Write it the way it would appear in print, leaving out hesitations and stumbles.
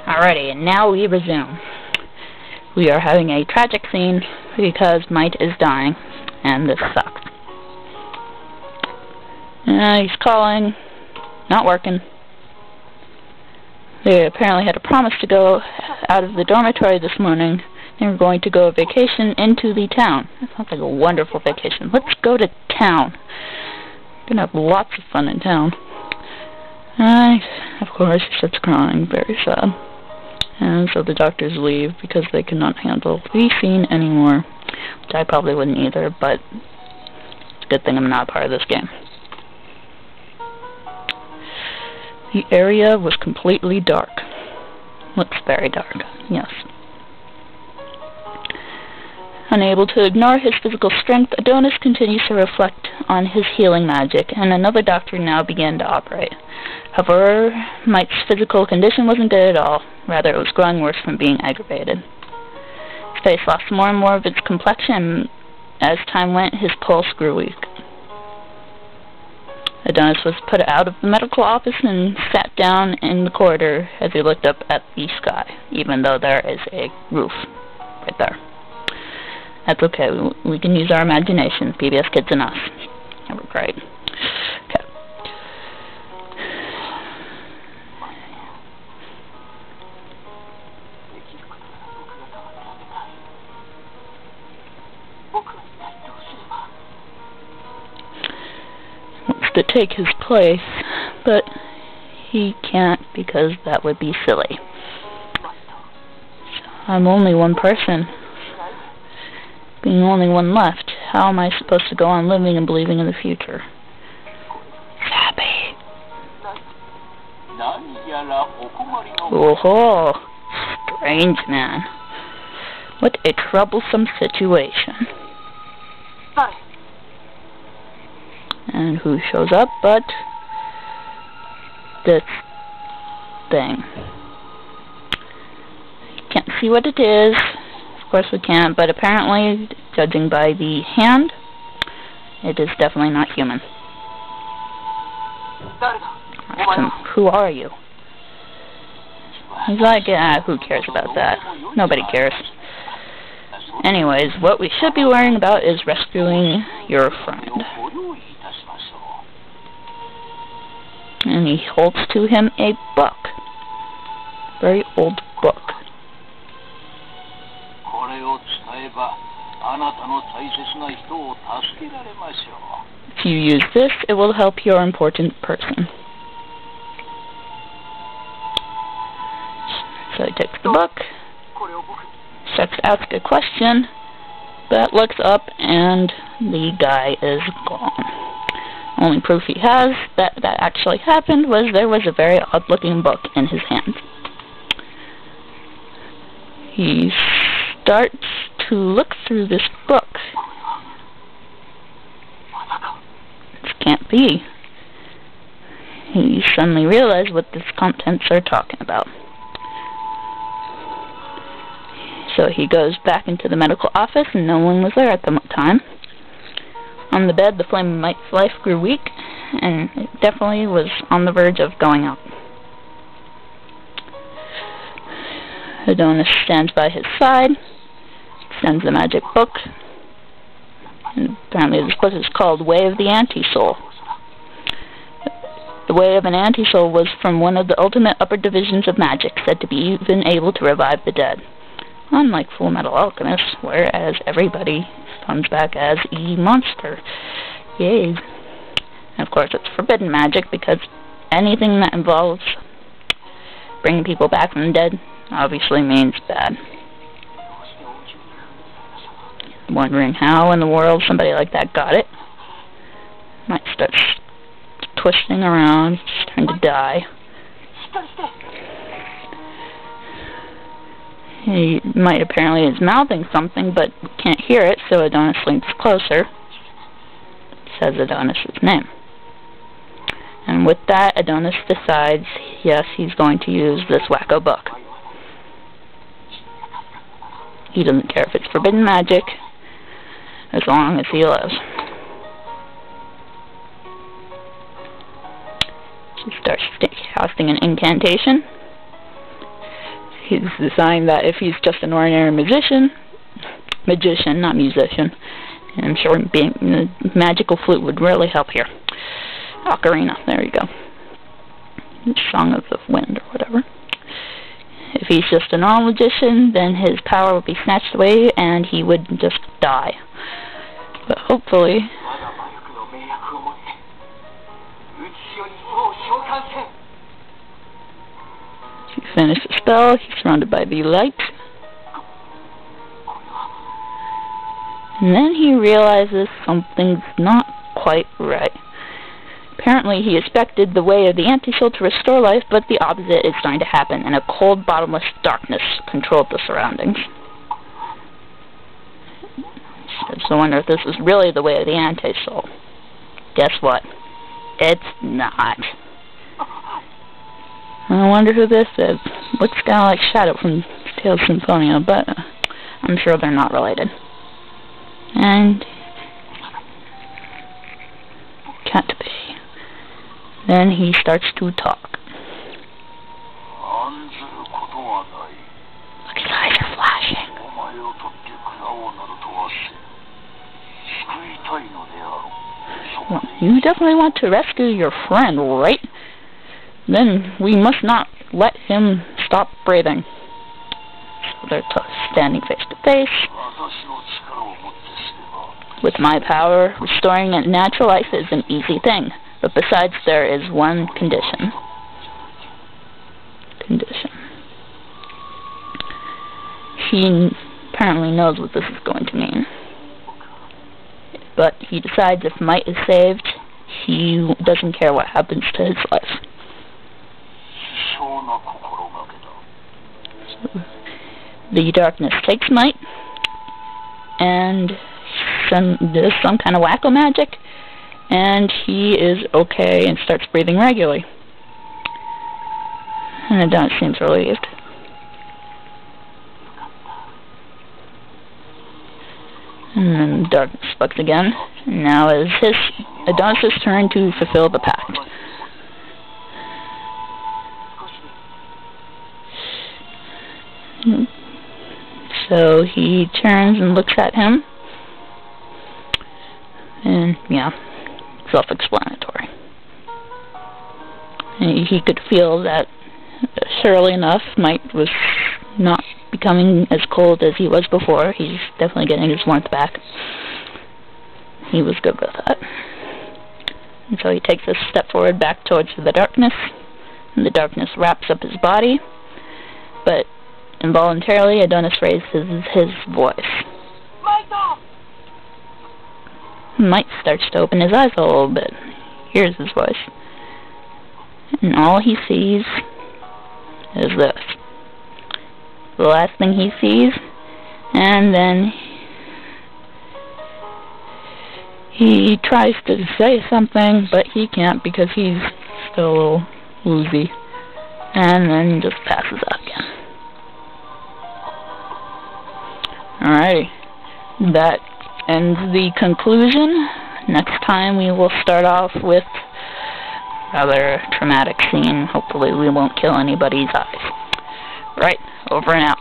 Alrighty, and now we resume. We are having a tragic scene because Might is dying, and this sucks. He's calling, not working. They apparently had a promise to go out of the dormitory this morning. They were going to go on vacation into the town. That sounds like a wonderful vacation. Let's go to town. We're gonna have lots of fun in town. Of course, he starts crying, very sad. And so the doctors leave because they cannot handle the scene anymore. Which I probably wouldn't either, but it's a good thing I'm not part of this game. The area was completely dark. Looks very dark, yes. Unable to ignore his physical strength, Adonis continues to reflect on his healing magic, and another doctor now began to operate. However, Mike's physical condition wasn't good at all. Rather, it was growing worse from being aggravated. His face lost more and more of its complexion, and as time went, his pulse grew weak. Adonis was put out of the medical office and sat down in the corridor as he looked up at the sky, even though there is a roof right there. That's okay, we can use our imagination, PBS Kids and us. They were great. Okay. Wants to take his place, but he can't because that would be silly. So I'm only one person. Being only one left, how am I supposed to go on living and believing in the future? Happy. Oh, strange man. What a troublesome situation. And who shows up but this thing. Can't see what it is. Of course we can't, but apparently, judging by the hand, it is definitely not human. Who are you? He's like, who cares about that? Nobody cares. Anyways, what we should be worrying about is rescuing your friend. And he holds to him a book. Very old book. If you use this, it will help your important person. So he takes the book, starts to ask a question, but looks up and the guy is gone. Only proof he has that that actually happened was there was a very odd-looking book in his hand. He starts to look through this book. This can't be. He suddenly realized what its contents are talking about. So he goes back into the medical office, and no one was there at the time. On the bed, the flame of Mike's life grew weak, and it definitely was on the verge of going out. Adonis stands by his side, sends the magic book, and apparently this book is called Way of the Anti-Soul. The Way of an Anti-Soul was from one of the ultimate upper divisions of magic, said to be even able to revive the dead. Unlike Full Metal Alchemist, whereas everybody comes back as a monster. Yay. And of course it's forbidden magic because anything that involves bringing people back from the dead obviously means bad. Wondering how in the world somebody like that got it. Might start twisting around, trying to die. He might apparently is mouthing something, but can't hear it, so Adonis leans closer. Says Adonis' name. And with that, Adonis decides, yes, he's going to use this wacko book. He doesn't care if it's forbidden magic, as long as he lives. She starts casting an incantation. he's deciding that if he's just an ordinary magician, not musician, and I'm sure being the magical flute would really help here. Ocarina, there you go. Song of the Wind or whatever. If he's just a normal magician, then his power would be snatched away and he would just die. But hopefully... He finished the spell, he's surrounded by the light. And then he realizes something's not quite right. Apparently he expected the way of the anti-soul to restore life, but the opposite is starting to happen, and a cold, bottomless darkness controlled the surroundings. So I wonder if this is really the way of the anti-soul. Guess what? It's not. I wonder who this is. Looks kind of like Shadow from Tales of Symphonia, but I'm sure they're not related. And... can't be. Then he starts to talk. Look, his eyes are flashing. Well, you definitely want to rescue your friend, right? Then we must not let him stop breathing. So they're standing face to face. With my power, restoring a natural life is an easy thing. But besides, there is one condition. He apparently knows what this is going to mean. But he decides if Might is saved, he doesn't care what happens to his life. So, the darkness takes Might, and does some kind of wacko magic, and he is okay and starts breathing regularly. And Adonis seems relieved. And then darkness bugs again. Now is Adonis' turn to fulfill the pact. So he turns and looks at him. And yeah, self-explanatory. And he could feel that, surely enough, Might was not becoming as cold as he was before. He's definitely getting his warmth back. He was good with that. And so he takes a step forward back towards the darkness, and the darkness wraps up his body, but involuntarily Adonis raises his voice. Might starts to open his eyes a little bit. Hears his voice. And all he sees is this. The last thing he sees, and then he tries to say something, but he can't because he's still a little woozy. And then just passes out again. Alrighty. That ends the conclusion. Next time we will start off with a rather traumatic scene. Hopefully we won't kill anybody's eyes. Right, over and out.